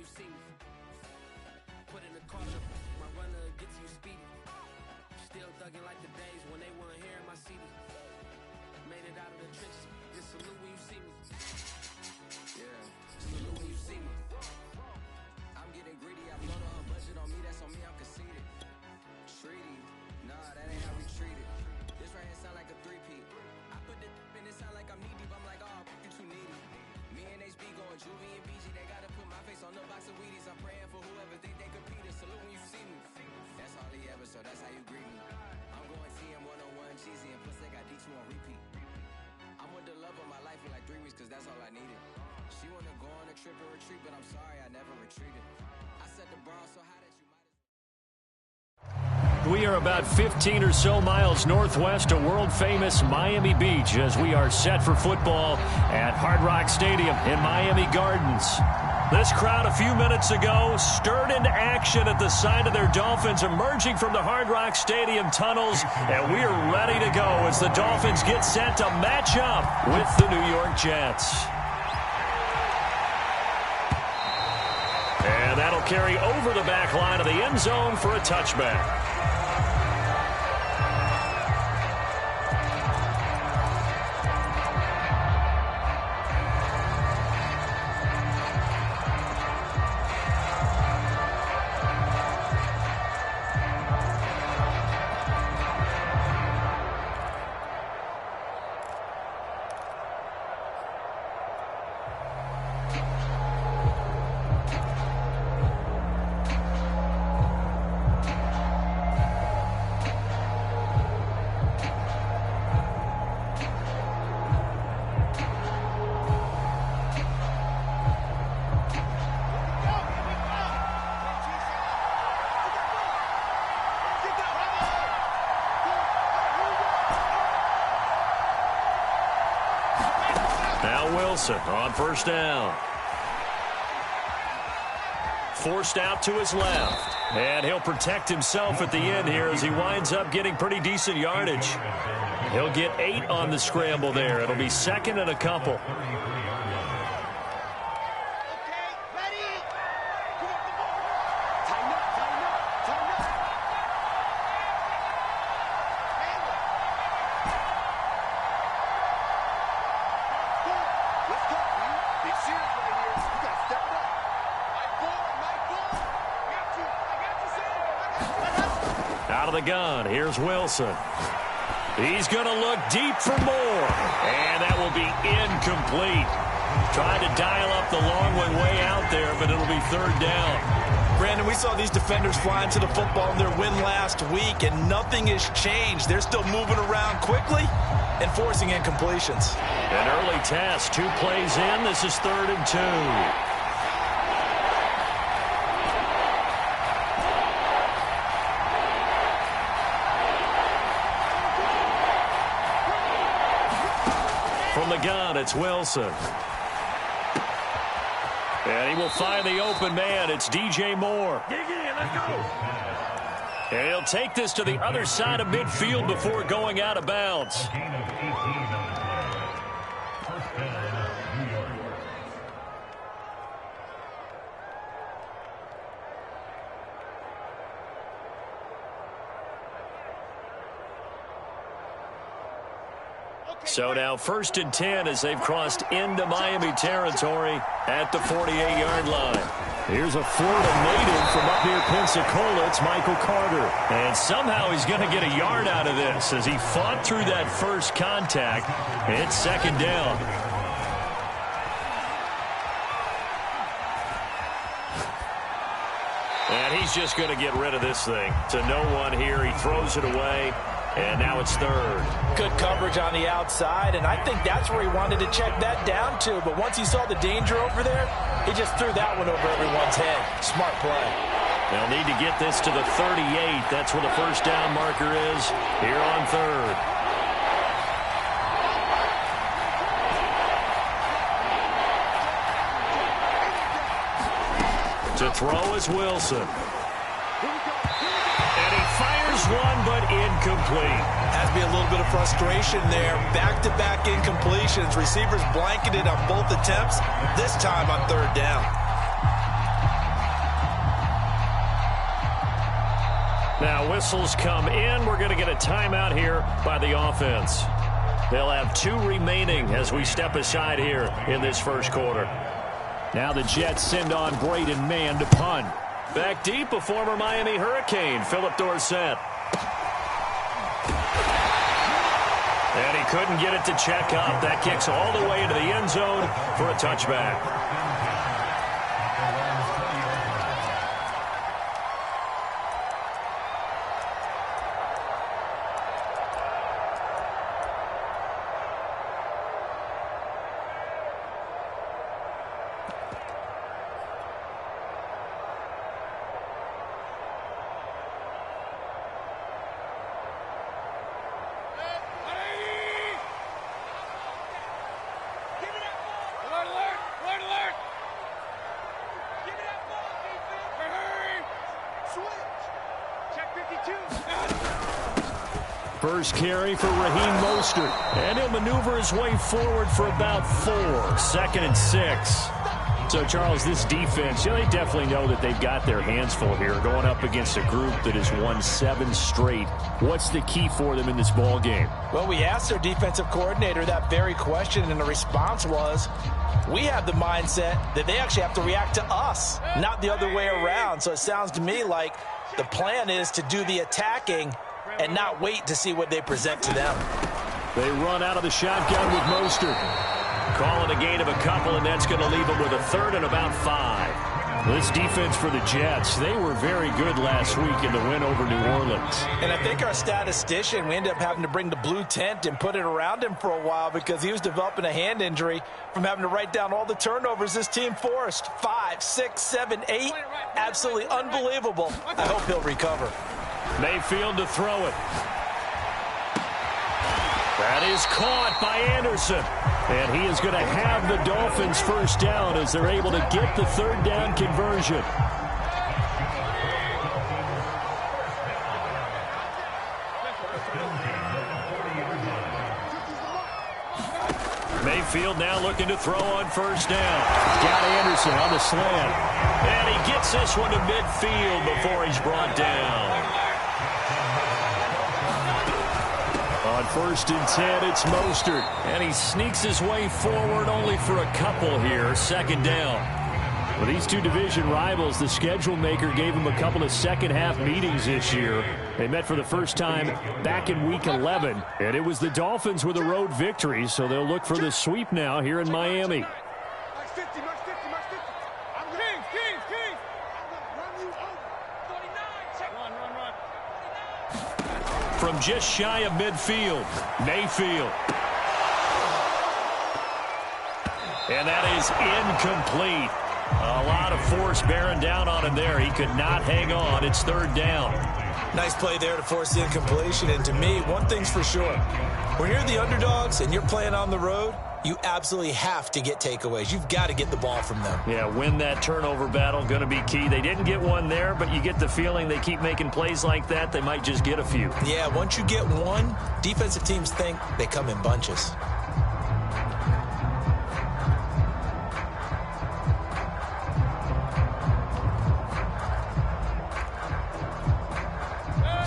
you see me. Put in the corner, my runner gets you speedy. Still thugging like the days when they weren't here in my city. Made it out of the trenches, just salute when you see me. Yeah, salute when you see me. I'm getting greedy, I blow the budget on me, that's on me, I'm conceited. Treaty, nah, that ain't how we treat it. This right here sound like a three-peat. I put the in it sound like I'm knee deep, I'm like, oh, you too needy. Me and HB going Juvie and BG, they gotta put my face on the box of Wheaties. I'm praying for whoever think they compete. Salute when you see me. That's all he ever, so that's how you greet me. I'm going TM 101 cheesy, and plus they got D2 on repeat. I'm with the love of my life for like 3 weeks, cause that's all I needed. She wanna go on a trip and retreat, but I'm sorry, I never retreated. I set the bar so high that you might as We are about 15 or so miles northwest of world-famous Miami Beach as we are set for football at Hard Rock Stadium in Miami Gardens. This crowd a few minutes ago stirred into action at the sight of their Dolphins emerging from the Hard Rock Stadium tunnels, and we are ready to go as the Dolphins get set to match up with the New York Jets. And that'll carry over the back line of the end zone for a touchback. Wilson on first down. Forced out to his left. And he'll protect himself at the end here as he winds up getting pretty decent yardage. He'll get 8 on the scramble there. It'll be second and a couple. Out of the gun, here's Wilson. He's going to look deep for more, and that will be incomplete. Trying to dial up the long way out there, but it'll be third down. Brandon, we saw these defenders flying to the football in their win last week, and nothing has changed. They're still moving around quickly and forcing incompletions. An early test, 2 plays in. This is 3rd and 2. From the gun, it's Wilson. And he will find the open man. It's DJ Moore. Dig in, let's go. And he'll take this to the other side of midfield before going out of bounds. So now 1st and 10 as they've crossed into Miami territory at the 48-yard line. Here's a Florida native from up near Pensacola. It's Michael Carter. And somehow he's going to get a yard out of this as he fought through that first contact. It's 2nd down. And he's just going to get rid of this thing. To no one here. He throws it away. And now it's 3rd. Good coverage on the outside, and I think that's where he wanted to check that down to. But once he saw the danger over there, he just threw that one over everyone's head. Smart play. They'll need to get this to the 38. That's where the first down marker is here on 3rd. To throw is Wilson. And he fires one, but incomplete. Has to be a little bit of frustration there. Back-to-back incompletions. Receivers blanketed on both attempts, this time on 3rd down. Now whistles come in. We're going to get a timeout here by the offense. They'll have 2 remaining as we step aside here in this first quarter. Now the Jets send on Braden Mann to punt. Back deep, a former Miami Hurricane, Philip Dorsett. And he couldn't get it to check up. That kicks all the way into the end zone for a touchback. First carry for Raheem Mostert. And he'll maneuver his way forward for about 4. 2nd and 6. So, Charles, this defense, they definitely know that they've got their hands full here going up against a group that has won 7 straight. What's the key for them in this ball game? Well, we asked their defensive coordinator that very question, and the response was, we have the mindset that they actually have to react to us, not the other way around. So it sounds to me like the plan is to do the attacking and not wait to see what they present to them. They run out of the shotgun with Mostert. Calling a gain of a couple, and that's going to leave them with a 3rd and about 5. This defense for the Jets, they were very good last week in the win over New Orleans. And I think our statistician, we ended up having to bring the blue tent and put it around him for a while because he was developing a hand injury from having to write down all the turnovers this team forced. 5, 6, 7, 8. Absolutely unbelievable. I hope he'll recover. Mayfield to throw it. That is caught by Anderson. And he is going to have the Dolphins first down as they're able to get the 3rd down conversion. Mayfield now looking to throw on first down. Got Anderson on the slant. And he gets this one to midfield before he's brought down. On 1st and 10, it's Mostert. And he sneaks his way forward only for a couple here. 2nd down. With these 2 division rivals, the schedule maker gave them a couple of second-half meetings this year. They met for the first time back in Week 11. And it was the Dolphins with a road victory, so they'll look for the sweep now here in Miami. From just shy of midfield, Mayfield. And that is incomplete. A lot of force bearing down on him there. He could not hang on. It's 3rd down. Nice play there to force the incompletion. And to me, one thing's for sure. When you're the underdogs and you're playing on the road, you absolutely have to get takeaways. You've got to get the ball from them. Yeah, win that turnover battle, going to be key. They didn't get one there, but you get the feeling they keep making plays like that, they might just get a few. Yeah, once you get one, defensive teams think they come in bunches.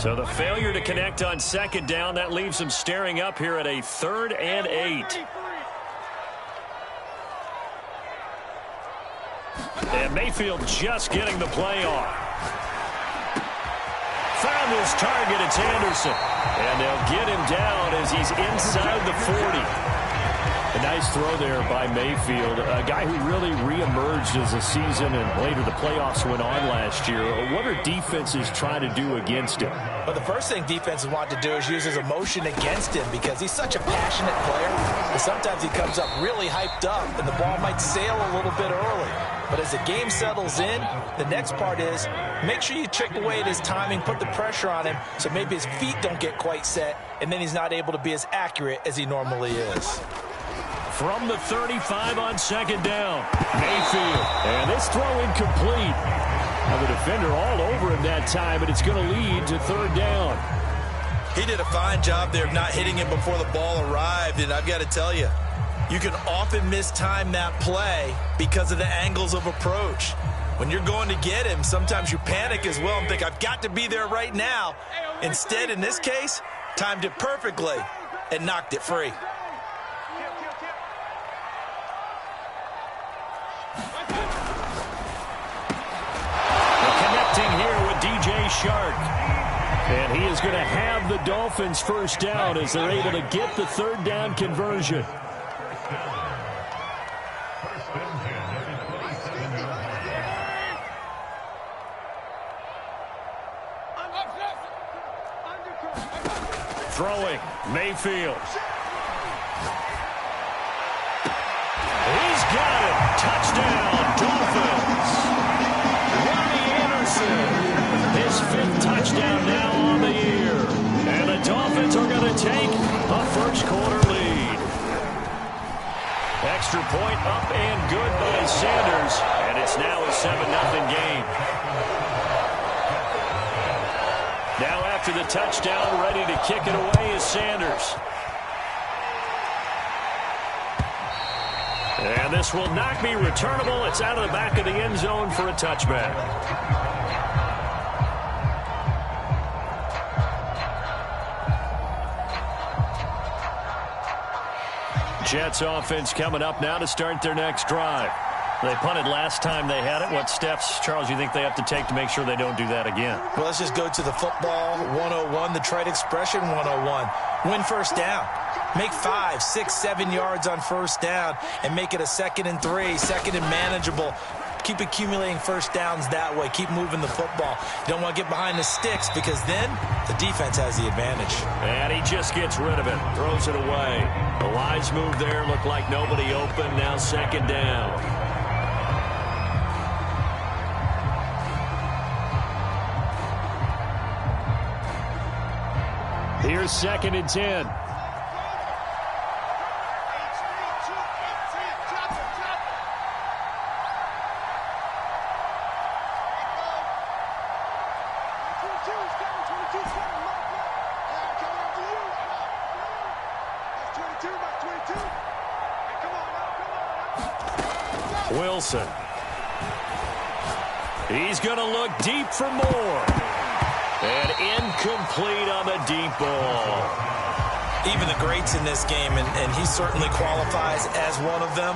So the failure to connect on 2nd down, that leaves them staring up here at a 3rd and 8. And Mayfield just getting the play off. Found his target, it's Anderson. And they'll get him down as he's inside the 40. A nice throw there by Mayfield, a guy who really reemerged as the season and later the playoffs went on last year. What are defenses trying to do against him? Well, the first thing defenses want to do is use his emotion against him because he's such a passionate player. And sometimes he comes up really hyped up and the ball might sail a little bit early. But as the game settles in, the next part is make sure you chip away at his timing, put the pressure on him so maybe his feet don't get quite set, and then he's not able to be as accurate as he normally is. From the 35 on 2nd down, Mayfield. And this throw incomplete. Now the defender all over him that time, but it's going to lead to 3rd down. He did a fine job there of not hitting him before the ball arrived, and I've got to tell you, you can often mistime that play because of the angles of approach. When you're going to get him, sometimes you panic as well and think, I've got to be there right now. Instead, in this case, timed it perfectly and knocked it free. Connecting here with DJ Shark. And he is going to have the Dolphins first down as they're able to get the third down conversion. Throwing, Mayfield. He's got it. Touchdown, Dolphins. Ronnie Anderson, his 5th touchdown now on the year. And the Dolphins are going to take a first-quarter lead. Extra point up and good by Sanders. And it's now a 7-0 game. Now after the touchdown, ready to kick it away is Sanders. And this will not be returnable. It's out of the back of the end zone for a touchback. Jets offense coming up now to start their next drive. They punted last time they had it. What steps, Charles, do you think they have to take to make sure they don't do that again? Well, let's just go to the football 101, the trite expression 101. Win first down. Make 5, 6, 7 yards on first down and make it a 2nd and 3, 2nd and manageable. Keep accumulating first downs that way. Keep moving the football. You don't want to get behind the sticks because then the defense has the advantage. And he just gets rid of it, throws it away. The wise move there, looked like nobody open. Now 2nd down. Here's 2nd and 10. Wilson. He's going to look deep for more. And incomplete on the deep ball. Even the greats in this game, and he certainly qualifies as one of them,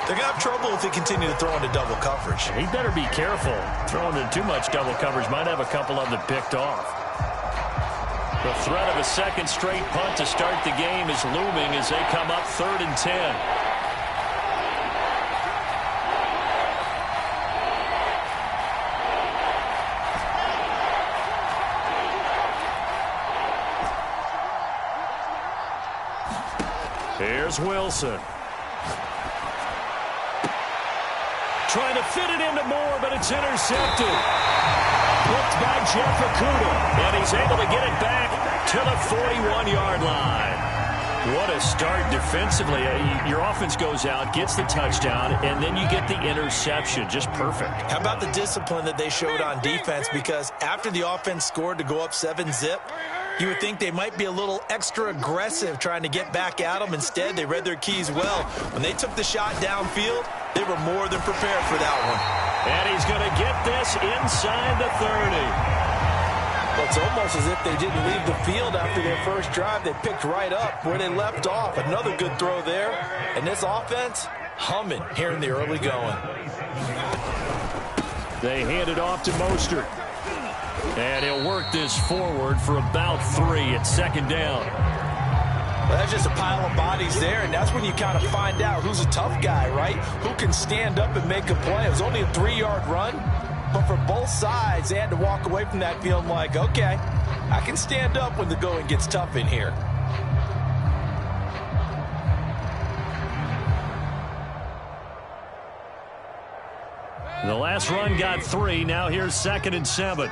they're going to have trouble if they continue to throw into double coverage. He better be careful. Throwing into too much double coverage might have a couple of them picked off. The threat of a 2nd straight punt to start the game is looming as they come up 3rd and 10. Here's Wilson. Trying to fit it into Moore, but it's intercepted. Picked by Jeff Okudah, and he's able to get it back to the 41-yard line. What a start defensively. Your offense goes out, gets the touchdown, and then you get the interception. Just perfect. How about the discipline that they showed on defense? Because after the offense scored to go up 7-zip, you would think they might be a little extra aggressive trying to get back at them. Instead, they read their keys well. When they took the shot downfield, they were more than prepared for that one. And he's going to get this inside the 30. Well, it's almost as if they didn't leave the field after their first drive. They picked right up where they left off. Another good throw there. And this offense, humming here in the early going. They hand it off to Mostert. And he'll work this forward for about 3 at 2nd down. Well, that's just a pile of bodies there, and that's when you kind of find out who's a tough guy, right? Who can stand up and make a play. It was only a 3-yard run, but for both sides, they had to walk away from that feeling like, okay, I can stand up when the going gets tough in here. The last run got 3. Now here's 2nd and 7.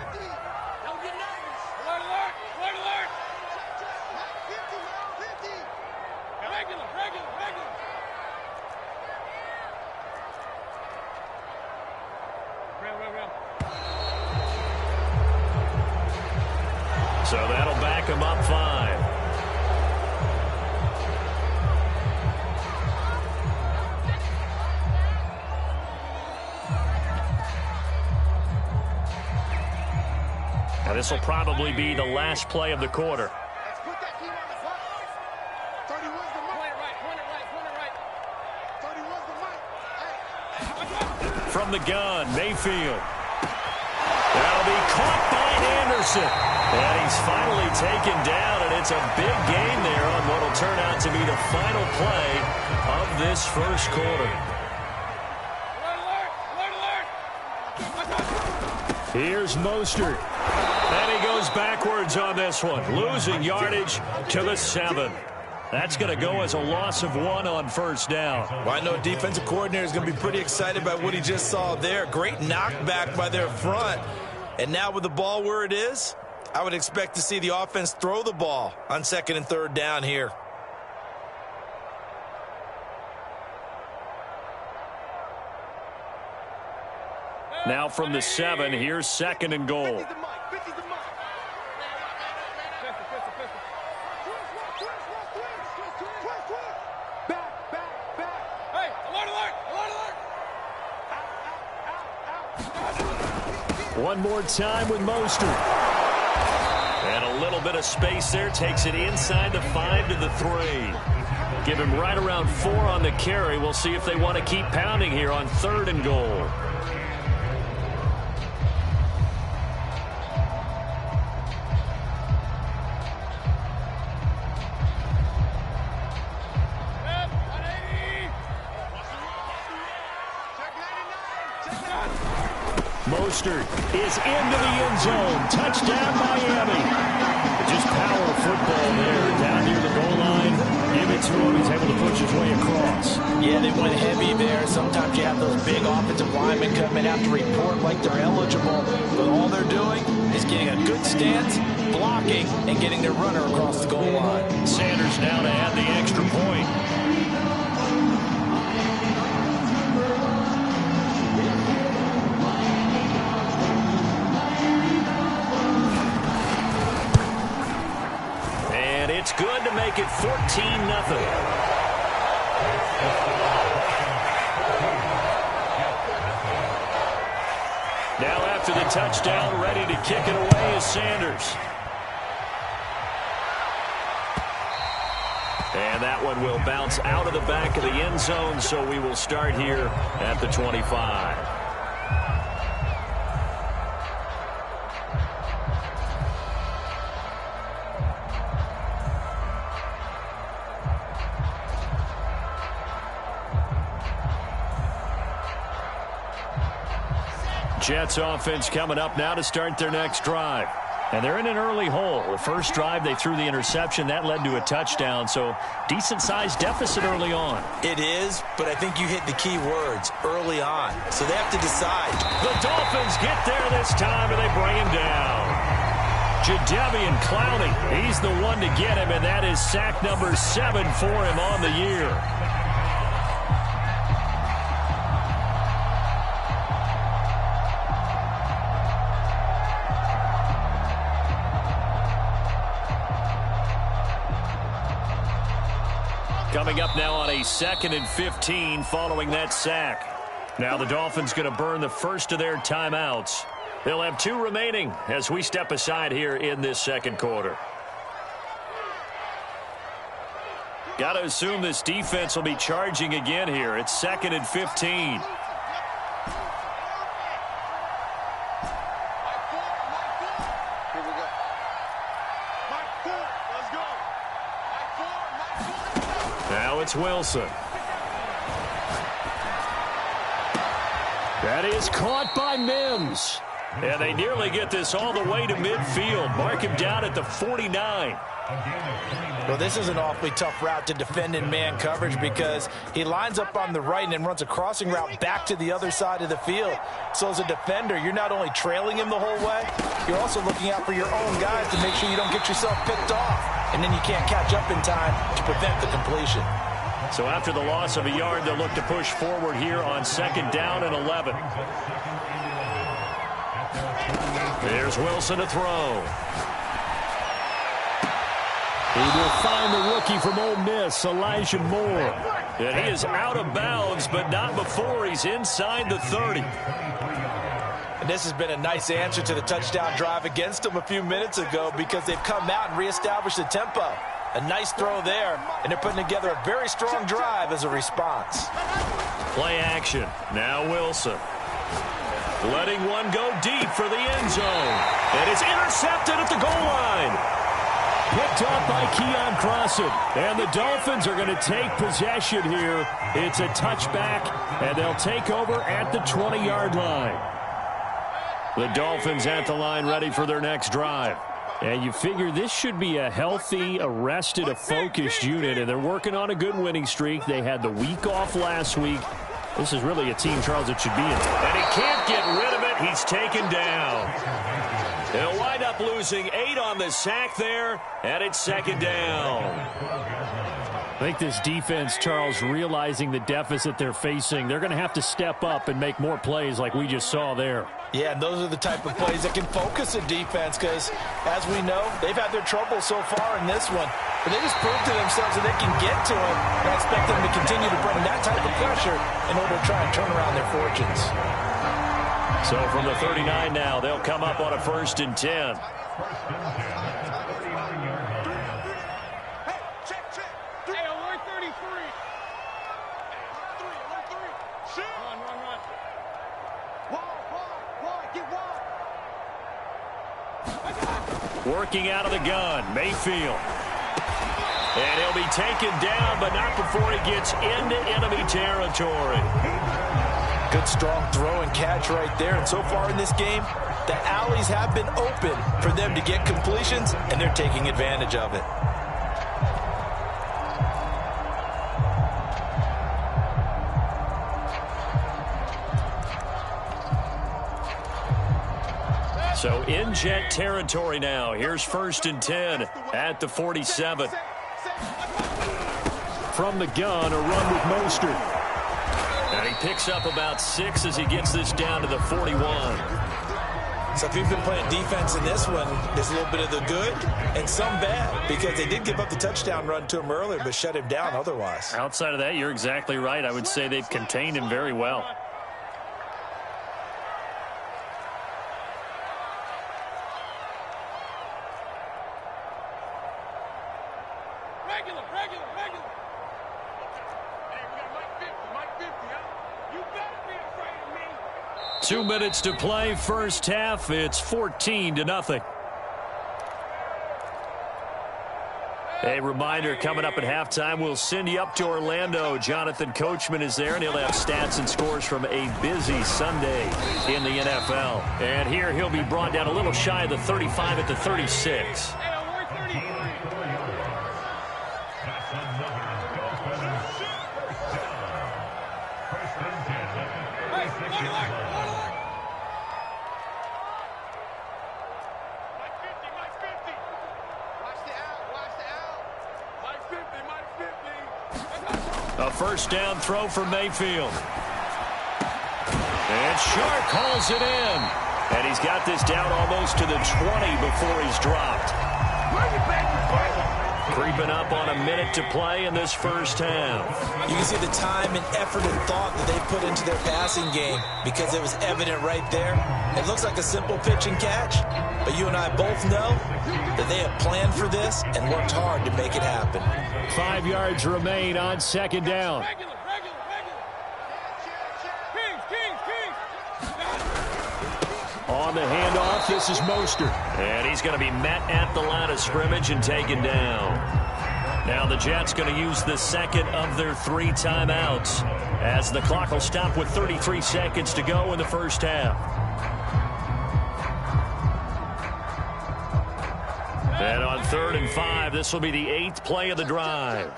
So that'll back him up 5. This will probably be the last play of the quarter. From the gun, Mayfield. That'll be caught by Anderson. And he's finally taken down, and it's a big gain there on what will turn out to be the final play of this first quarter. Here's Mostert. And he goes backwards on this one, losing yardage to the 7. That's going to go as a loss of 1 on first down. Well, I know a defensive coordinator is going to be pretty excited by what he just saw there. Great knockback by their front. And now with the ball where it is, I would expect to see the offense throw the ball on 2nd and 3rd down here. Now from the 7, here's 2nd and goal. One more time with Mostert. And a little bit of space there. Takes it inside the 5 to the 3. Give him right around 4 on the carry. We'll see if they want to keep pounding here on 3rd and goal. Mostert is into the end zone. Touchdown, Miami. Just power football there down near the goal line. Give it to him. He's able to push his way across. Yeah, they went heavy there. Sometimes you have those big offensive linemen come in, have to report like they're eligible. But all they're doing is getting a good stance, blocking, and getting their runner across the goal line. Sanders now to add the extra point. It's good to make it 14-0. Now after the touchdown, ready to kick it away is Sanders. And that one will bounce out of the back of the end zone, so we will start here at the 25. Jets offense coming up now to start their next drive. And they're in an early hole. The first drive, they threw the interception. That led to a touchdown, so decent-sized deficit early on. It is, but I think you hit the key words, early on. So they have to decide. The Dolphins get there this time, and they bring him down. Jadeveon Clowney, he's the one to get him, and that is sack number 7 for him on the year. Coming up now on a 2nd and 15 following that sack. Now the Dolphins going to burn the first of their timeouts. They'll have 2 remaining as we step aside here in this second quarter. Got to assume this defense will be charging again here. It's 2nd and 15. Now it's Wilson. That is caught by Mims. And they nearly get this all the way to midfield. Mark him down at the 49. Well, this is an awfully tough route to defend in man coverage because he lines up on the right and then runs a crossing route back to the other side of the field. So as a defender, you're not only trailing him the whole way, you're also looking out for your own guys to make sure you don't get yourself picked off. And then you can't catch up in time to prevent the completion. So after the loss of a yard, they'll look to push forward here on 2nd down and 11. There's Wilson to throw. He will find the rookie from Ole Miss, Elijah Moore. And he is out of bounds, but not before he's inside the 30. this has been a nice answer to the touchdown drive against them a few minutes ago because they've come out and reestablished the tempo. A nice throw there, and they're putting together a very strong drive as a response. Play action. Now Wilson. Letting one go deep for the end zone. And it's intercepted at the goal line. Picked up by Keon Crossan. And the Dolphins are going to take possession here. It's a touchback, and they'll take over at the 20-yard line. The Dolphins at the line ready for their next drive. And you figure this should be a healthy, a rested, a focused unit, and they're working on a good winning streak. They had the week off last week. This is really a team, Charles, that should be in. And he can't get rid of it. He's taken down. They'll wind up losing 8 on the sack there, and it's second down. I think this defense, Charles, realizing the deficit they're facing, they're going to have to step up and make more plays like we just saw there. Yeah, and those are the type of plays that can focus a defense because, as we know, they've had their trouble so far in this one. But they just proved to themselves that they can get to it, and I expect them to continue to bring that type of pressure in order to try and turn around their fortunes. So from the 39 now, they'll come up on a 1st and 10. Working out of the gun, Mayfield. And he'll be taken down, but not before he gets into enemy territory. Good strong throw and catch right there. And so far in this game, the alleys have been open for them to get completions, and they're taking advantage of it. So in jet territory now. Here's 1st and 10 at the 47. From the gun, a run with Mostert. And he picks up about 6 as he gets this down to the 41. So if you've been playing defense in this one, there's a little bit of the good and some bad because they did give up the touchdown run to him earlier but shut him down otherwise. Outside of that, you're exactly right. I would say they've contained him very well. Regular. Hey, we got Mike 50, huh? You better be afraid of me. 2 minutes to play, first half. It's 14-0. A reminder, coming up at halftime, we'll send you up to Orlando. Jonathan Coachman is there, and he'll have stats and scores from a busy Sunday in the NFL. And here he'll be brought down a little shy of the 35 at the 36. A first down throw for Mayfield. And Sharp calls it in. And he's got this down almost to the 20 before he's dropped. Creeping up on a minute to play in this first half. You can see the time and effort and thought that they put into their passing game because it was evident right there. It looks like a simple pitch and catch, but you and I both know that they have planned for this and worked hard to make it happen. 5 yards remain on second down. On the handoff, this is Mostert. And he's going to be met at the line of scrimmage and taken down. Now the Jets going to use the second of their 3 timeouts as the clock will stop with 33 seconds to go in the first half. And on 3rd and 5, this will be the 8th play of the drive.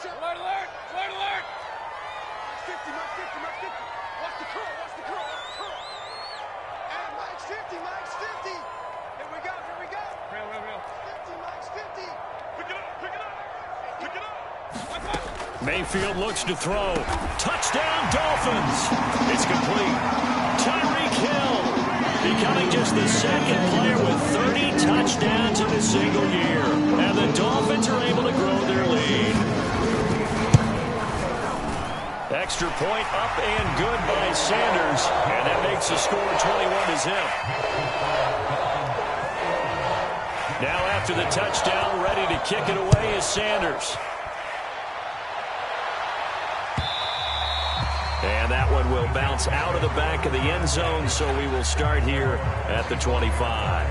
Mayfield looks to throw. Touchdown, Dolphins. It's complete. Tyreek Hill becoming just the second player with 30 touchdowns in a single year. And the Dolphins are able to grow their lead. Extra point up and good by Sanders. And that makes the score 21-0. Now after the touchdown, ready to kick it away is Sanders. And that one will bounce out of the back of the end zone, so we will start here at the 25.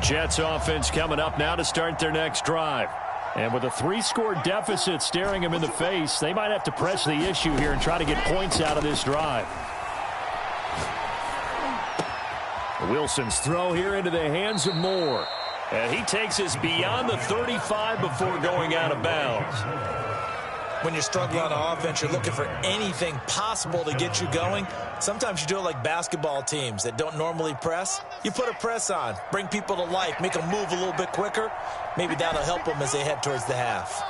Jets offense coming up now to start their next drive. And with a 3-score deficit staring them in the face, they might have to press the issue here and try to get points out of this drive. Wilson's throw here into the hands of Moore. And he takes us beyond the 35 before going out of bounds. When you're struggling on offense, you're looking for anything possible to get you going. Sometimes you do it like basketball teams that don't normally press. You put a press on, bring people to life, make them move a little bit quicker. Maybe that'll help them as they head towards the half.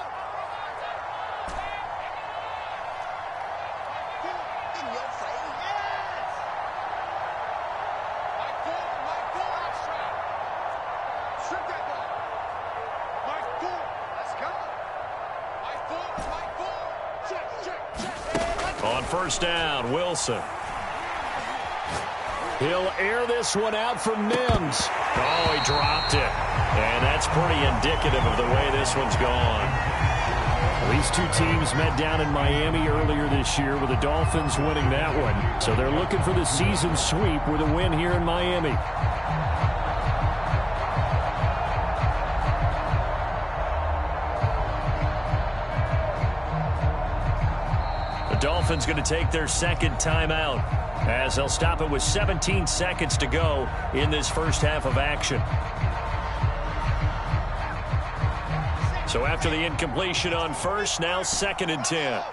On first down, Wilson. He'll air this one out for Mims. Oh, he dropped it. And that's pretty indicative of the way this one's gone. These two teams met down in Miami earlier this year with the Dolphins winning that one. So they're looking for the season sweep with a win here in Miami. Dolphins going to take their second timeout as they'll stop it with 17 seconds to go in this first half of action. So after the incompletion on first, now 2nd and 10.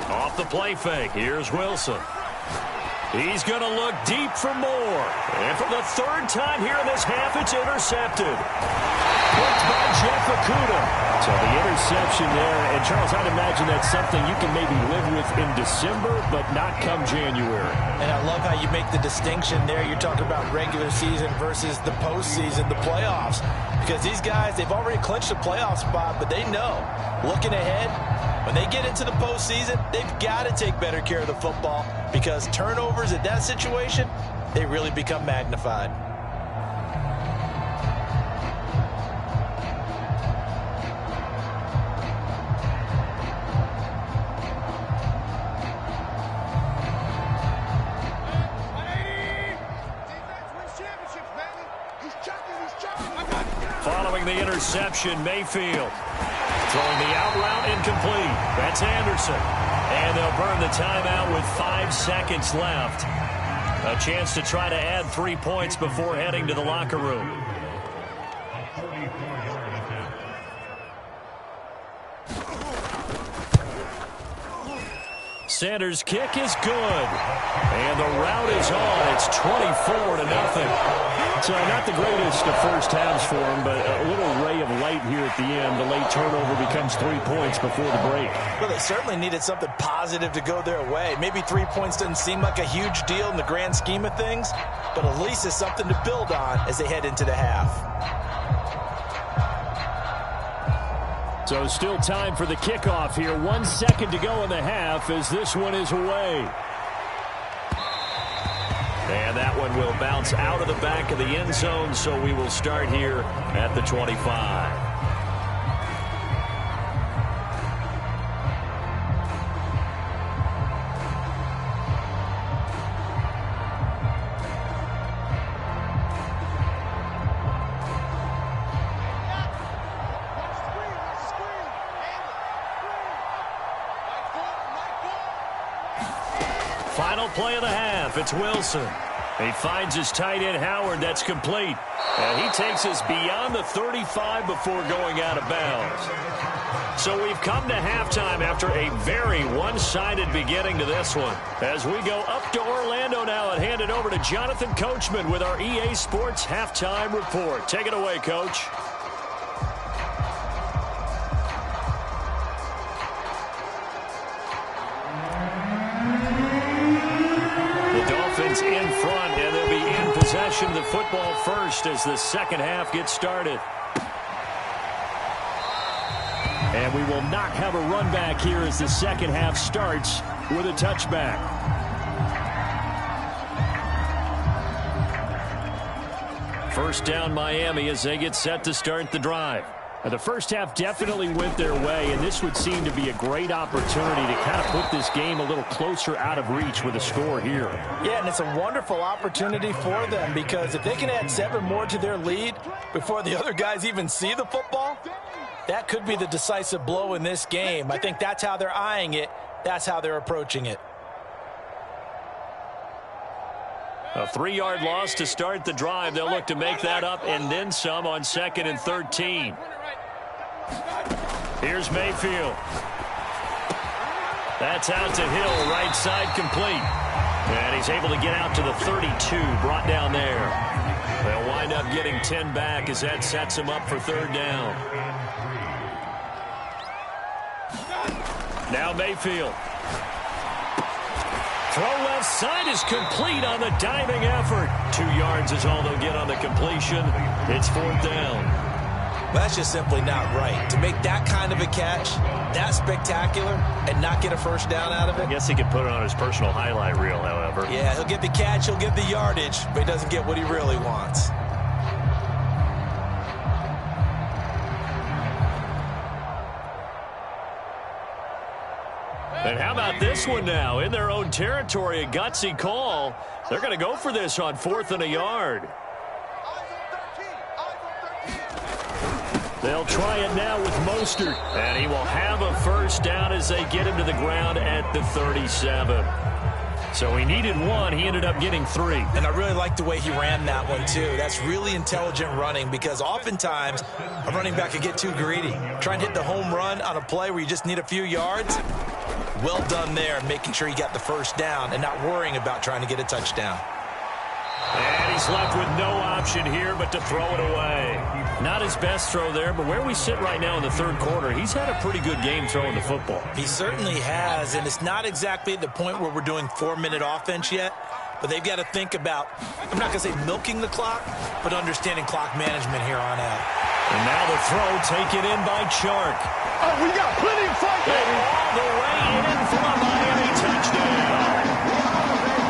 Off the play fake, here's Wilson. He's going to look deep for Moore. And for the 3rd time here in this half, it's intercepted. Picked by Jeff Okudah. So the interception there. And, Charles, I'd imagine that's something you can maybe live with in December, but not come January. And I love how you make the distinction there. You're talking about regular season versus the postseason, the playoffs. Because these guys, they've already clinched a playoff spot, but they know, looking ahead, when they get into the postseason, they've got to take better care of the football because turnovers in that situation, they really become magnified. Following the interception, Mayfield. Throwing the out route incomplete. That's Anderson. And they'll burn the timeout with 5 seconds left. A chance to try to add 3 points before heading to the locker room. Sanders' kick is good. And the route is on. It's 24-0. So not the greatest of first halves for him, but a little ray of light here at the end. The late turnover becomes 3 points before the break. Well, they certainly needed something positive to go their way. Maybe 3 points doesn't seem like a huge deal in the grand scheme of things, but at least it's something to build on as they head into the half. So still time for the kickoff here. 1 second to go in the half as this one is away. And that one will bounce out of the back of the end zone, so we will start here at the 25. Final play of the half. It's Wilson. He finds his tight end, Howard. That's complete. And he takes us beyond the 35 before going out of bounds. So we've come to halftime after a very one-sided beginning to this one. As we go up to Orlando now and hand it over to Jonathan Coachman with our EA Sports Halftime Report. Take it away, Coach. In front, and they'll be in possession of the football first as the second half gets started. And we will not have a run back here as the second half starts with a touchback. First down, Miami, as they get set to start the drive. The first half definitely went their way, and this would seem to be a great opportunity to kind of put this game a little closer out of reach with a score here. Yeah, and it's a wonderful opportunity for them because if they can add 7 more to their lead before the other guys even see the football, that could be the decisive blow in this game. I think that's how they're eyeing it. That's how they're approaching it. A 3-yard loss to start the drive. They'll look to make that up and then some on 2nd and 13. Here's Mayfield. That's out to Hill, right side complete. And he's able to get out to the 32, brought down there. They'll wind up getting 10 back as that sets him up for 3rd down. Now Mayfield. Throw left side is complete on the diving effort. 2 yards is all they'll get on the completion. It's 4th down. That's just simply not right. To make that kind of a catch, that spectacular, and not get a first down out of it. I guess he could put it on his personal highlight reel, however. Yeah, he'll get the catch, he'll get the yardage, but he doesn't get what he really wants. And how about this one now? In their own territory, a gutsy call. They're going to go for this on 4th and a yard. They'll try it now with Mostert. And he will have a first down as they get him to the ground at the 37. So he needed 1. He ended up getting 3. And I really like the way he ran that one, too. That's really intelligent running because oftentimes a running back can get too greedy. Try and hit the home run on a play where you just need a few yards. Well done there, making sure he got the first down and not worrying about trying to get a touchdown. And he's left with no option here but to throw it away. Not his best throw there, but where we sit right now in the 3rd quarter, he's had a pretty good game throwing the football. He certainly has, and it's not exactly at the point where we're doing 4-minute offense yet, but they've got to think about, I'm not going to say milking the clock, but understanding clock management here on out. And now the throw taken in by Chark. Oh, we got plenty of fight, baby. All the way in for a Miami touchdown.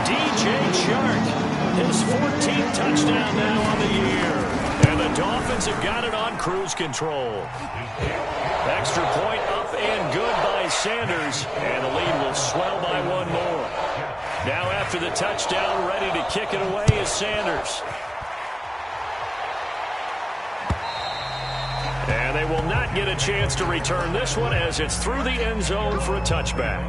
DJ Chark. His 14th touchdown now on the year. And the Dolphins have got it on cruise control. Extra point up and good by Sanders. And the lead will swell by 1 more. Now after the touchdown, ready to kick it away is Sanders. And they will not get a chance to return this one as it's through the end zone for a touchback.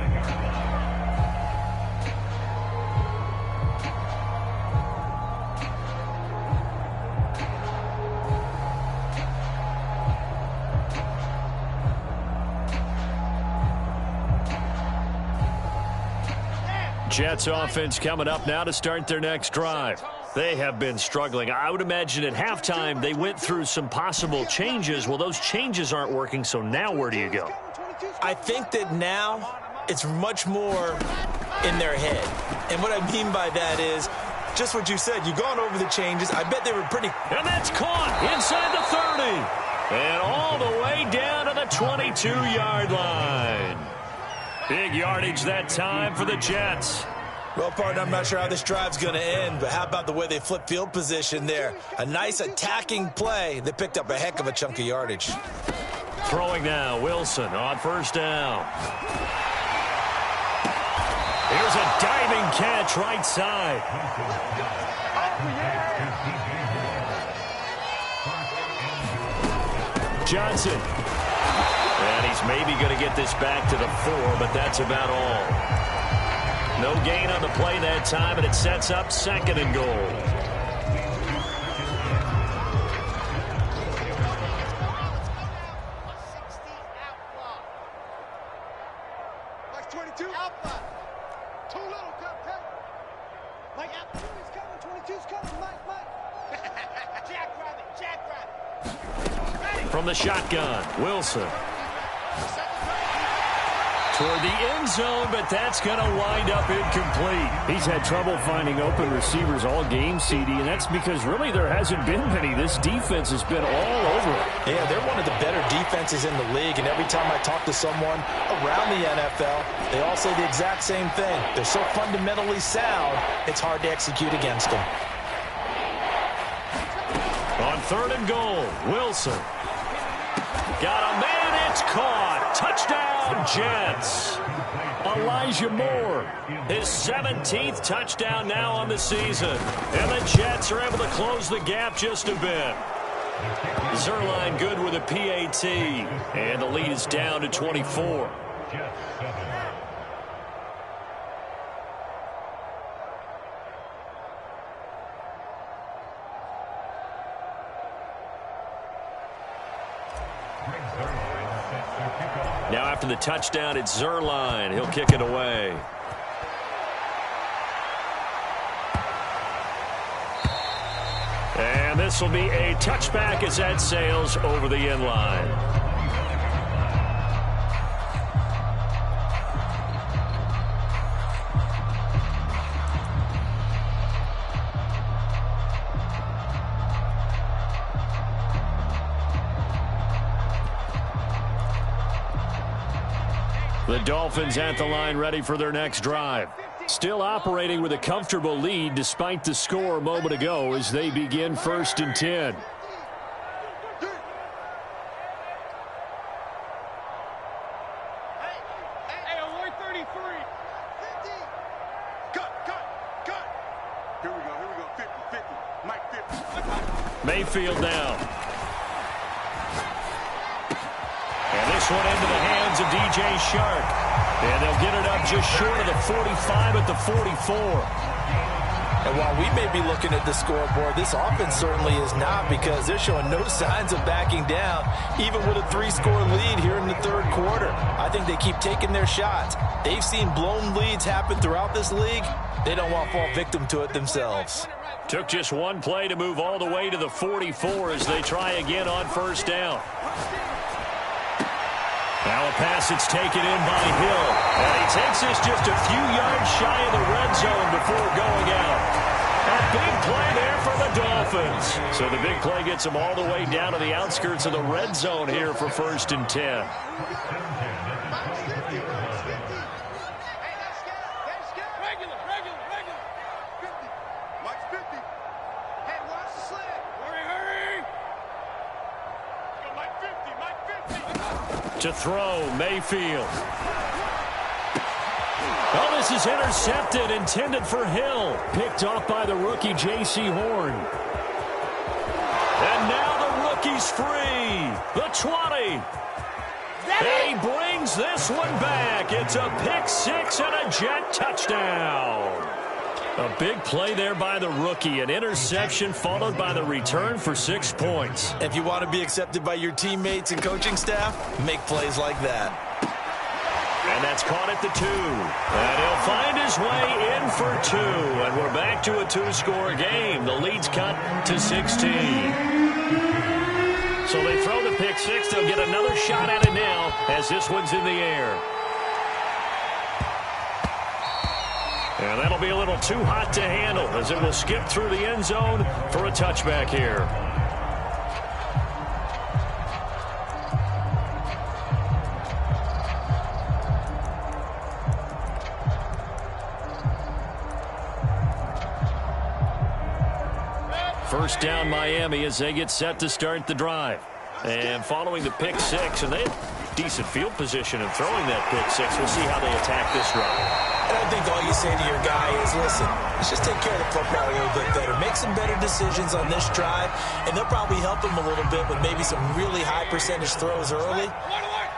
Jets offense coming up now to start their next drive. They have been struggling. I would imagine at halftime they went through some possible changes. Well, those changes aren't working, so now where do you go? I think that now it's much more in their head. And what I mean by that is just what you said. You've gone over the changes. I bet they were pretty... And that's caught inside the 30. And all the way down to the 22-yard line. Big yardage that time for the Jets. Well, partner, I'm not sure how this drive's going to end, but how about the way they flip field position there? A nice attacking play. They picked up a heck of a chunk of yardage. Throwing now, Wilson on 1st down. Here's a diving catch right side. Johnson. And he's maybe going to get this back to the 4, but that's about all. No gain on the play that time, and it sets up 2nd and goal. From the shotgun, Wilson. Toward the end zone, but that's going to wind up incomplete. He's had trouble finding open receivers all game, CD, and that's because really there hasn't been many. This defense has been all over it. Yeah, they're one of the better defenses in the league, and every time I talk to someone around the NFL, they all say the exact same thing. They're so fundamentally sound, it's hard to execute against them. On 3rd and goal, Wilson. Got a man, it's caught. Touchdown, Jets. Elijah Moore, his 17th touchdown now on the season. And the Jets are able to close the gap just a bit. Zerline good with a PAT. And the lead is down to 24. Now after the touchdown, it's Zerline. He'll kick it away. And this will be a touchback as that sails over the end line. The Dolphins at the line ready for their next drive. Still operating with a comfortable lead despite the score a moment ago as they begin 1st and 10. Hey, avoid 33. 50. Cut. Here we go. 50. Mike 50. Mayfield down. And this one into the hands of DJ Shark. And they'll get it up just short of the 45 at the 44. And while we may be looking at the scoreboard, this offense certainly is not, because they're showing no signs of backing down, even with a 3-score lead here in the 3rd quarter. I think they keep taking their shots. They've seen blown leads happen throughout this league. They don't want to fall victim to it themselves. Took just one play to move all the way to the 44 as they try again on 1st down. Now a pass that's taken in by Hill. And he takes this just a few yards shy of the red zone before going out. A big play there for the Dolphins. So the big play gets them all the way down to the outskirts of the red zone here for 1st and 10. To throw, Mayfield. Oh, this is intercepted, intended for Hill. Picked off by the rookie, J.C. Horn. And now the rookie's free. The 20. And he brings this one back. It's a pick-6 and a Jet touchdown. A big play there by the rookie. An interception followed by the return for 6 points. If you want to be accepted by your teammates and coaching staff, make plays like that. And that's caught at the 2. And he'll find his way in for 2. And we're back to a 2-score game. The lead's cut to 16. So they throw the pick-6. They'll get another shot at it now as this one's in the air. And that'll be a little too hot to handle as it will skip through the end zone for a touchback here. First down Miami as they get set to start the drive. And following the pick-6, and they have decent field position in throwing that pick-6. We'll see how they attack this drive. And I think all you say to your guy is, listen, let's just take care of the football a little bit better. Make some better decisions on this drive, and they'll probably help him a little bit with maybe some really high percentage throws early.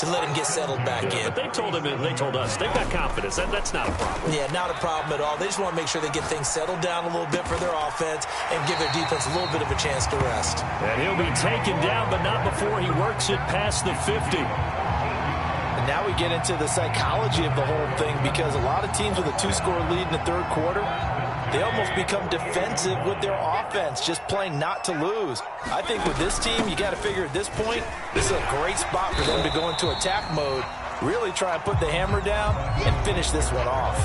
to let him get settled back in. But they told us, they've got confidence. That's not a problem. Yeah, not a problem at all. They just want to make sure they get things settled down a little bit for their offense and give their defense a little bit of a chance to rest. And he'll be taken down, but not before he works it past the 50. And now we get into the psychology of the whole thing, because a lot of teams with a 2-score lead in the third quarter, they almost become defensive with their offense, just playing not to lose. I think with this team, you got to figure at this point, this is a great spot for them to go into attack mode, really try and put the hammer down and finish this one off.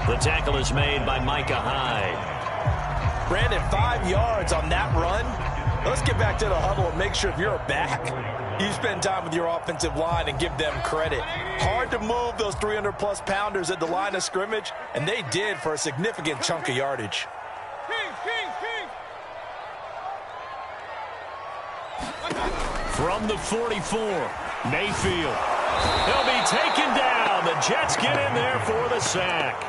The tackle is made by Micah Hyde. Brandon, 5 yards on that run. Let's get back to the huddle and make sure if you're a back, you spend time with your offensive line and give them credit. Hard to move those 300-plus pounders at the line of scrimmage, and they did for a significant chunk of yardage. From the 44, Mayfield. He'll be taken down. The Jets get in there for the sack.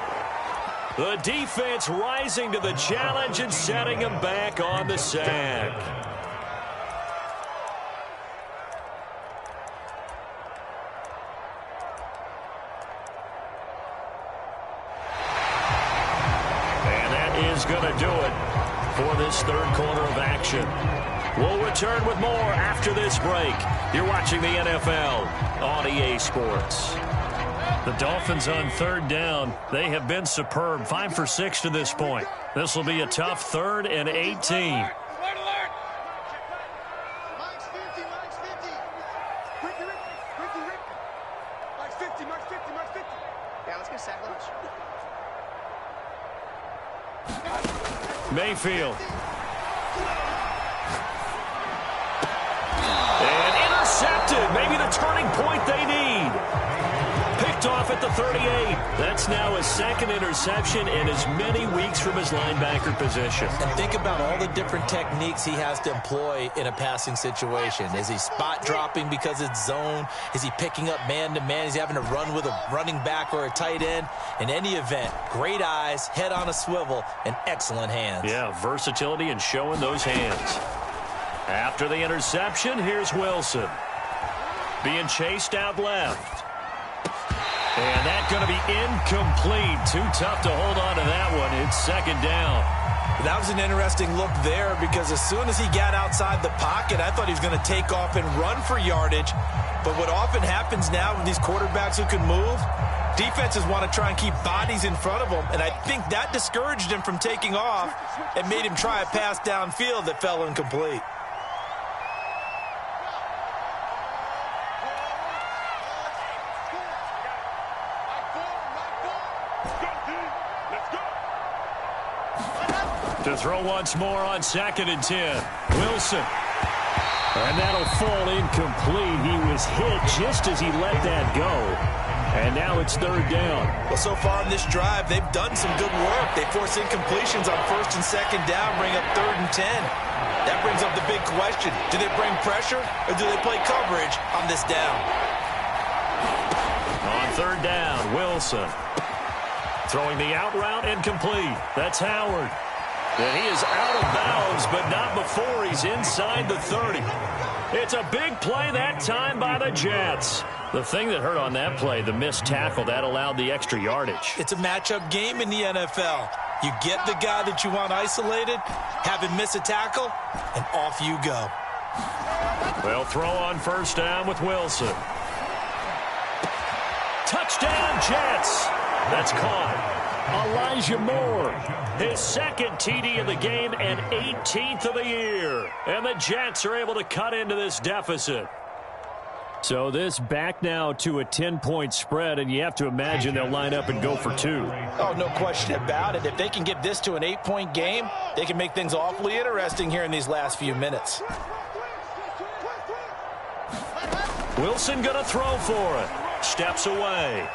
The defense rising to the challenge and setting him back on the sack. And that is going to do it for this third quarter of action. We'll return with more after this break. You're watching the NFL on EA Sports. The Dolphins on third down. They have been superb. 5 for 6 to this point. This will be a tough 3rd and 18. Mark's 50, Mark's 50. Ricky. Mark's 50. Yeah, let's get sack lunch. Mayfield. And intercepted. Maybe the turning point they need. Picked off at the 38. That's now his 2nd interception in as many weeks from his linebacker position. And think about all the different techniques he has to employ in a passing situation. Is he spot dropping because it's zone? Is he picking up man-to-man? Is he having to run with a running back or a tight end? In any event, great eyes, head on a swivel, and excellent hands. Yeah, versatility and showing those hands. After the interception, here's Wilson. Being chased out left. And that's going to be incomplete. Too tough to hold on to that one. It's 2nd down. That was an interesting look there, because as soon as he got outside the pocket, I thought he was going to take off and run for yardage. But what often happens now with these quarterbacks who can move, defenses want to try and keep bodies in front of them. And I think that discouraged him from taking off and made him try a pass downfield that fell incomplete. To throw once more on 2nd and 10. Wilson. And that'll fall incomplete. He was hit just as he let that go. And now it's 3rd down. Well, so far in this drive, they've done some good work. They force incompletions on 1st and 2nd down, bring up 3rd and 10. That brings up the big question. Do they bring pressure or do they play coverage on this down? On 3rd down, Wilson. Throwing the out route incomplete. That's Howard. And he is out of bounds, but not before he's inside the 30. It's a big play that time by the Jets. The thing that hurt on that play, the missed tackle, that allowed the extra yardage. It's a matchup game in the NFL. You get the guy that you want isolated, have him miss a tackle, and off you go. Well, throw on 1st down with Wilson. Touchdown, Jets. That's caught. Elijah Moore, his 2nd TD of the game and 18th of the year. And the Jets are able to cut into this deficit. So this back now to a 10-point spread, and you have to imagine they'll line up and go for 2. Oh, no question about it. If they can get this to an 8-point game, they can make things awfully interesting here in these last few minutes. Wilson going to throw for it. Steps away.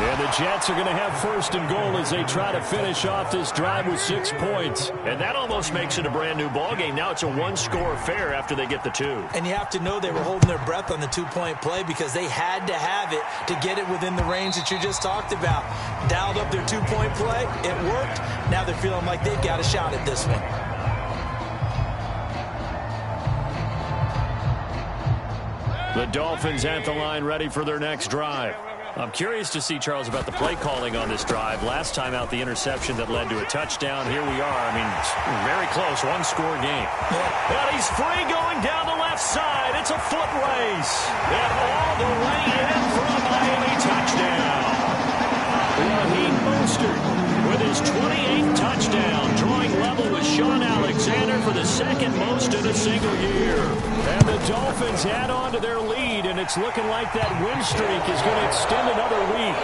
And the Jets are going to have 1st and goal as they try to finish off this drive with 6 points. And that almost makes it a brand-new ballgame. Now it's a 1-score affair after they get the 2. And you have to know they were holding their breath on the 2-point play because they had to have it to get it within the range that you just talked about. Dialed up their 2-point play. It worked. Now they're feeling like they've got a shot at this one. The Dolphins at the line, ready for their next drive. I'm curious to see, Charles, about the play calling on this drive. Last time out, the interception that led to a touchdown. Here we are. I mean, very close, one-score game. And he's free going down the left side. It's a foot race. And all the way in for a Miami touchdown. Raheem Mostert with his 28th touchdown, drawing level with Sean Alexander for the second most in a single year. And the Dolphins add on to their lead, and it's looking like that win streak is going to extend another week.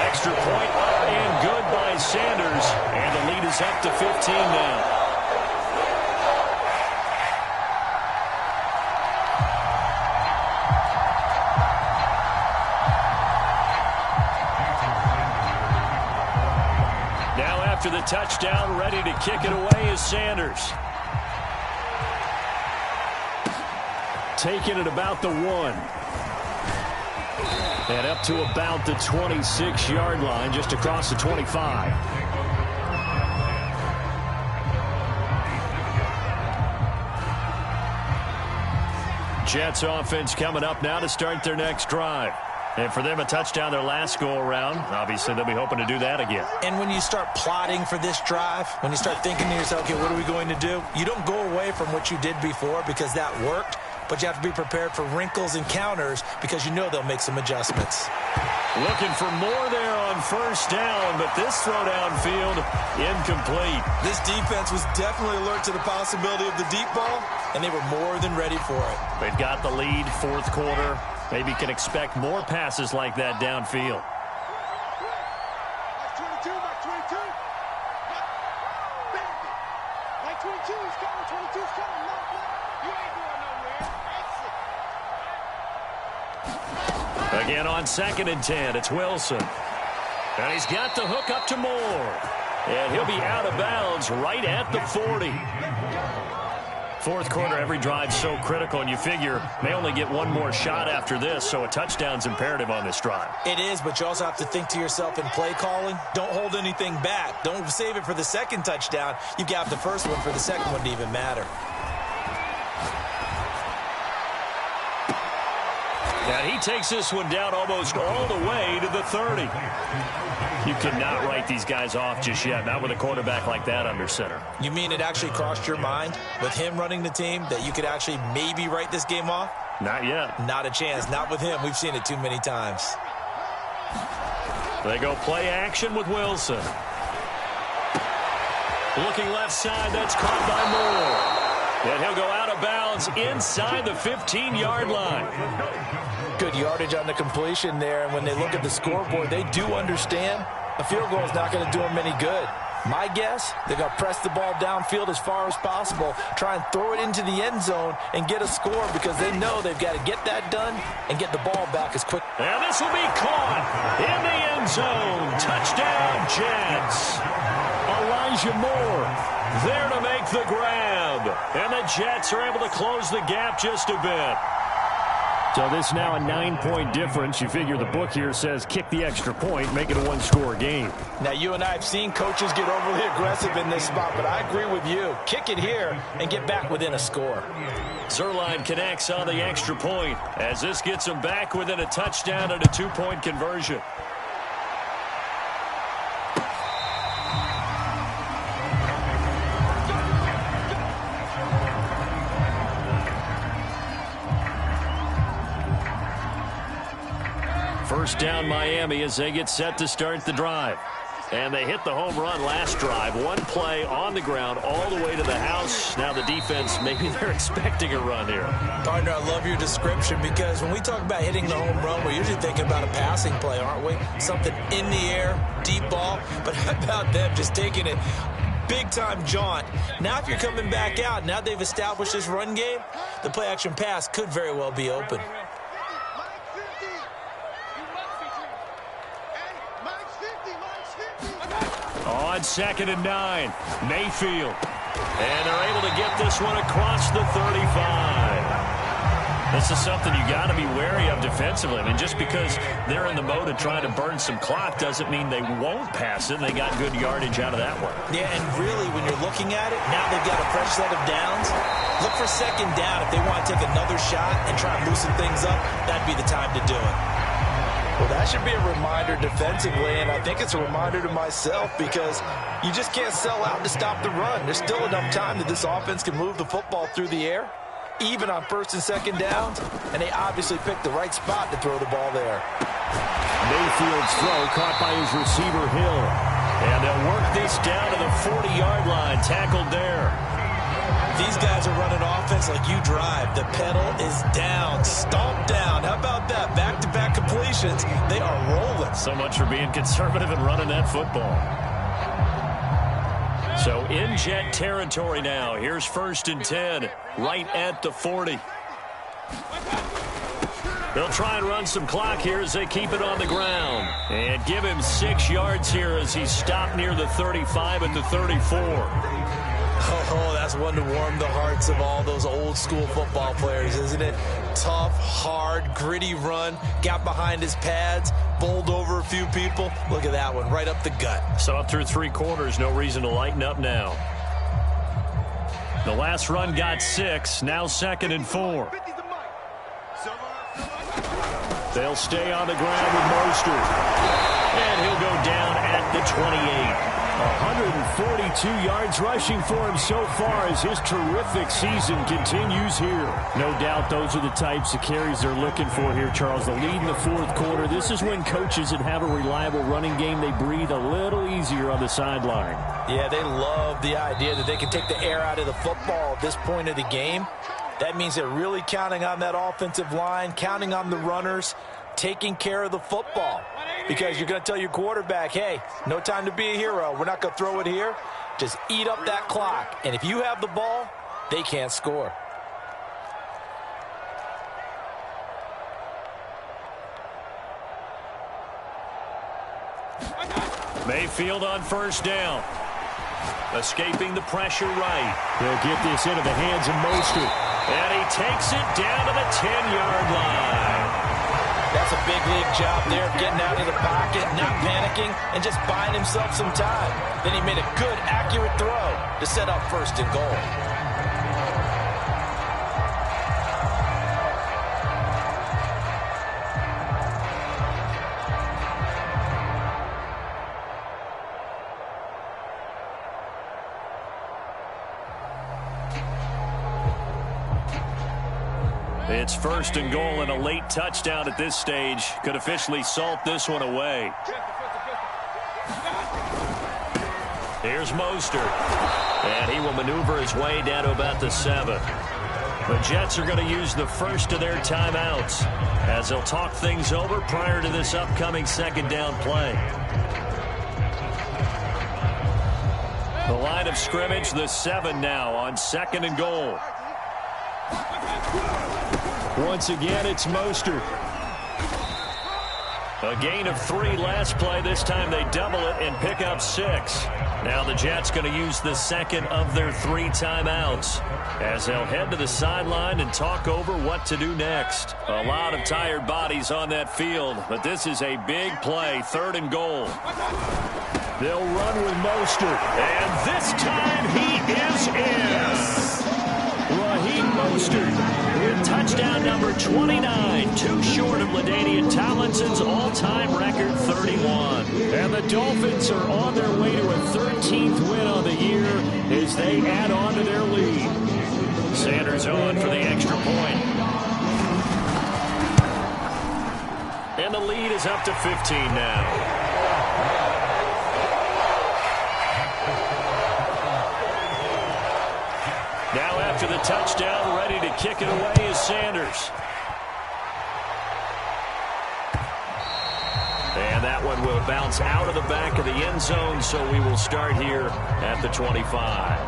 Extra point up and good by Sanders, and the lead is up to 15 now. After the touchdown, ready to kick it away is Sanders. Taking it about the 1. And up to about the 26-yard line, just across the 25. Jets offense coming up now to start their next drive. And for them, a touchdown their last go-around. Obviously, they'll be hoping to do that again. And when you start plotting for this drive, when you start thinking to yourself, okay, what are we going to do? You don't go away from what you did before because that worked, but you have to be prepared for wrinkles and counters because you know they'll make some adjustments. Looking for more there on first down, but this throw downfield incomplete. This defense was definitely alert to the possibility of the deep ball, and they were more than ready for it. They've got the lead, fourth quarter. Maybe can expect more passes like that downfield. Like 22, like 22. Like 22, he's coming, 22's coming. You ain't going nowhere. Again on 2nd and 10, it's Wilson. And he's got the hook up to Moore. And he'll be out of bounds right at the 40. Fourth quarter, every drive so critical, and you figure they only get one more shot after this, so a touchdown's imperative on this drive. It is, but you also have to think to yourself in play calling, don't hold anything back. Don't save it for the second touchdown. You've got the first one for the second one to even matter. And he takes this one down almost all the way to the 30. You cannot write these guys off just yet, not with a quarterback like that under center. You mean it actually crossed your mind with him running the team that you could actually maybe write this game off? Not yet. Not a chance. Not with him. We've seen it too many times. They go play action with Wilson. Looking left side, that's caught by Moore. And he'll go out of bounds inside the 15-yard line. Good yardage on the completion there, and when they look at the scoreboard, they do understand a field goal is not going to do them any good. My guess, they're going to press the ball downfield as far as possible, try and throw it into the end zone and get a score because they know they've got to get that done and get the ball back as quick. And this will be caught in the end zone. Touchdown, Jets. Elijah Moore there to make the grab. And the Jets are able to close the gap just a bit. So this now a 9-point difference. You figure the book here says kick the extra point, make it a one-score game. Now, you and I have seen coaches get overly aggressive in this spot, but I agree with you. Kick it here and get back within a score. Zuerlein connects on the extra point as this gets them back within a touchdown and a 2-point conversion. First down Miami as they get set to start the drive. And they hit the home run last drive. One play on the ground all the way to the house. Now the defense, maybe they're expecting a run here. Partner, I love your description because when we talk about hitting the home run, we're usually thinking about a passing play, aren't we? Something in the air, deep ball. But how about them just taking it big-time jaunt? Now if you're coming back out, now they've established this run game, the play-action pass could very well be open. On 2nd and 9, Mayfield. And they're able to get this one across the 35. This is something you got to be wary of defensively. I mean, just because they're in the mode of trying to burn some clock doesn't mean they won't pass it. They got good yardage out of that one. Yeah, and really, when you're looking at it, now they've got a fresh set of downs. Look for second down. If they want to take another shot and try and loosen things up, that'd be the time to do it. Well, that should be a reminder defensively, and I think it's a reminder to myself because you just can't sell out to stop the run. There's still enough time that this offense can move the football through the air, even on first and second downs, and they obviously picked the right spot to throw the ball there. Mayfield's throw caught by his receiver, Hill. And they'll work this down to the 40-yard line, tackled there. These guys are running offense like you drive. The pedal is down, stomped down. How about that? Back-to-back completions. They are rolling. So much for being conservative and running that football. So in Jet territory now. Here's 1st and 10, right at the 40. They'll try and run some clock here as they keep it on the ground. And give him 6 yards here as he's stopped near the 35 at the 34. Oh, that's one to warm the hearts of all those old-school football players, isn't it? Tough, hard, gritty run. Got behind his pads, bowled over a few people. Look at that one, right up the gut. So up through 3 quarters, no reason to lighten up now. The last run got 6, now 2nd and 4. They'll stay on the ground with Mostert. And he'll go down at the 28. 142 yards rushing for him so far as his terrific season continues here. No doubt those are the types of carries they're looking for here, Charles. The lead in the 4th quarter. This is when coaches that have a reliable running game, they breathe a little easier on the sideline. Yeah, they love the idea that they can take the air out of the football at this point of the game. That means they're really counting on that offensive line, counting on the runners, taking care of the football. Because you're going to tell your quarterback, hey, no time to be a hero. We're not going to throw it here. Just eat up that clock. And if you have the ball, they can't score. Mayfield on 1st down. Escaping the pressure right. He'll get this into the hands of Mostert. And he takes it down to the 10-yard line. That's a big league job there of getting out of the pocket, not panicking, and just buying himself some time. Then he made a good, accurate throw to set up 1st and goal. It's 1st and goal, and a late touchdown at this stage could officially salt this one away. Here's Mostert, and he will maneuver his way down to about the 7. The Jets are going to use the first of their timeouts as they'll talk things over prior to this upcoming 2nd down play. The line of scrimmage, the 7 now on 2nd and goal. Once again, it's Mostert. A gain of 3 last play. This time they double it and pick up 6. Now the Jets going to use the 2nd of their 3 timeouts as they'll head to the sideline and talk over what to do next. A lot of tired bodies on that field, but this is a big play. 3rd and goal. They'll run with Mostert, and this time he is in. Raheem Mostert with touchdown number 29, too short of LaDainian Tomlinson's all-time record 31. And the Dolphins are on their way to a 13th win on the year as they add on to their lead. Sanders on for the extra point. And the lead is up to 15 now. Now after the touchdown, ready to kick it away is Sanders. And that one will bounce out of the back of the end zone, so we will start here at the 25.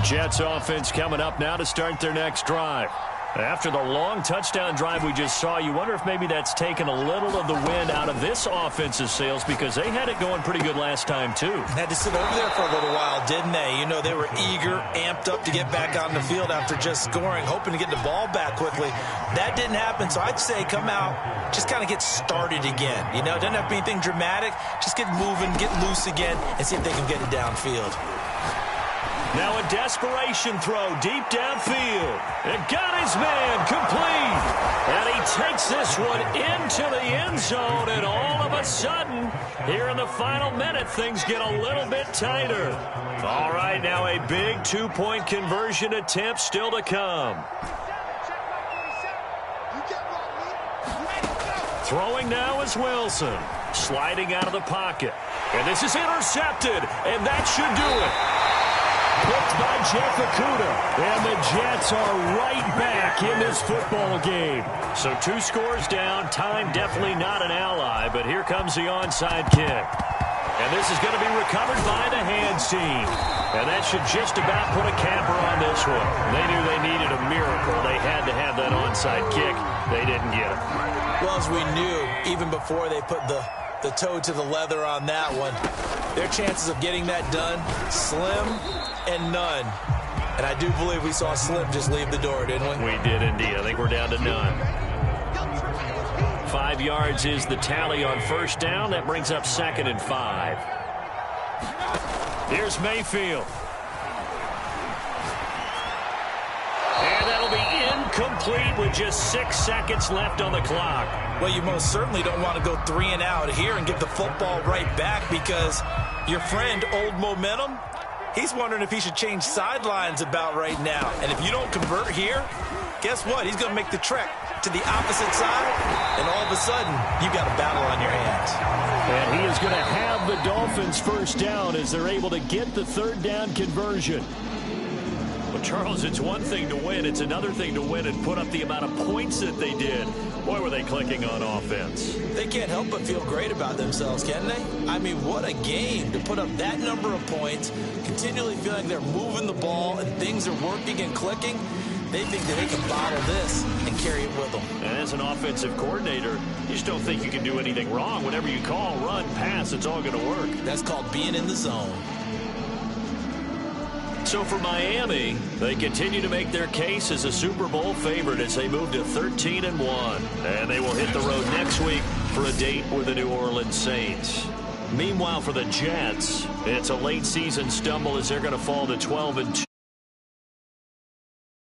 Jets offense coming up now to start their next drive. After the long touchdown drive we just saw, you wonder if maybe that's taken a little of the wind out of this offense's sails because they had it going pretty good last time, too. Had to sit over there for a little while, didn't they? You know, they were eager, amped up to get back on the field after just scoring, hoping to get the ball back quickly. That didn't happen, so I'd say come out, just kind of get started again. You know, it doesn't have to be anything dramatic. Just get moving, get loose again, and see if they can get it downfield. Now a desperation throw deep downfield. It got his man complete. And he takes this one into the end zone. And all of a sudden, here in the final minute, things get a little bit tighter. All right, now a big two-point conversion attempt still to come. Throwing now is Wilson. Sliding out of the pocket. And this is intercepted. And that should do it. Picked by Jeff Okudah, and the Jets are right back in this football game. So 2 scores down, time definitely not an ally, but here comes the onside kick. And this is going to be recovered by the hands team. And that should just about put a capper on this one. They knew they needed a miracle. They had to have that onside kick. They didn't get it. Well, as we knew, even before they put the toe to the leather on that one, their chances of getting that done, slim and none. And I do believe we saw Slim just leave the door, didn't we? We did indeed. I think we're down to none. 5 yards is the tally on first down. That brings up 2nd and 5. Here's Mayfield. And that'll be incomplete with just 6 seconds left on the clock. Well, you most certainly don't want to go 3 and out here and get the football right back because your friend, Old Momentum, he's wondering if he should change sidelines about right now. And if you don't convert here, guess what? He's going to make the trek to the opposite side, and all of a sudden, you've got a battle on your hands. And he is going to have the Dolphins first down as they're able to get the 3rd down conversion. Well, Charles, it's one thing to win. It's another thing to win and put up the amount of points that they did. Boy, were they clicking on offense. They can't help but feel great about themselves, can they? I mean, what a game to put up that number of points, continually feeling they're moving the ball and things are working and clicking. They think that they can bottle this and carry it with them. And as an offensive coordinator, you just don't think you can do anything wrong. Whatever you call, run, pass, it's all going to work. That's called being in the zone. So for Miami, they continue to make their case as a Super Bowl favorite as they move to 13-1. And they will hit the road next week for a date with the New Orleans Saints. Meanwhile, for the Jets, it's a late season stumble as they're going to fall to 12-2.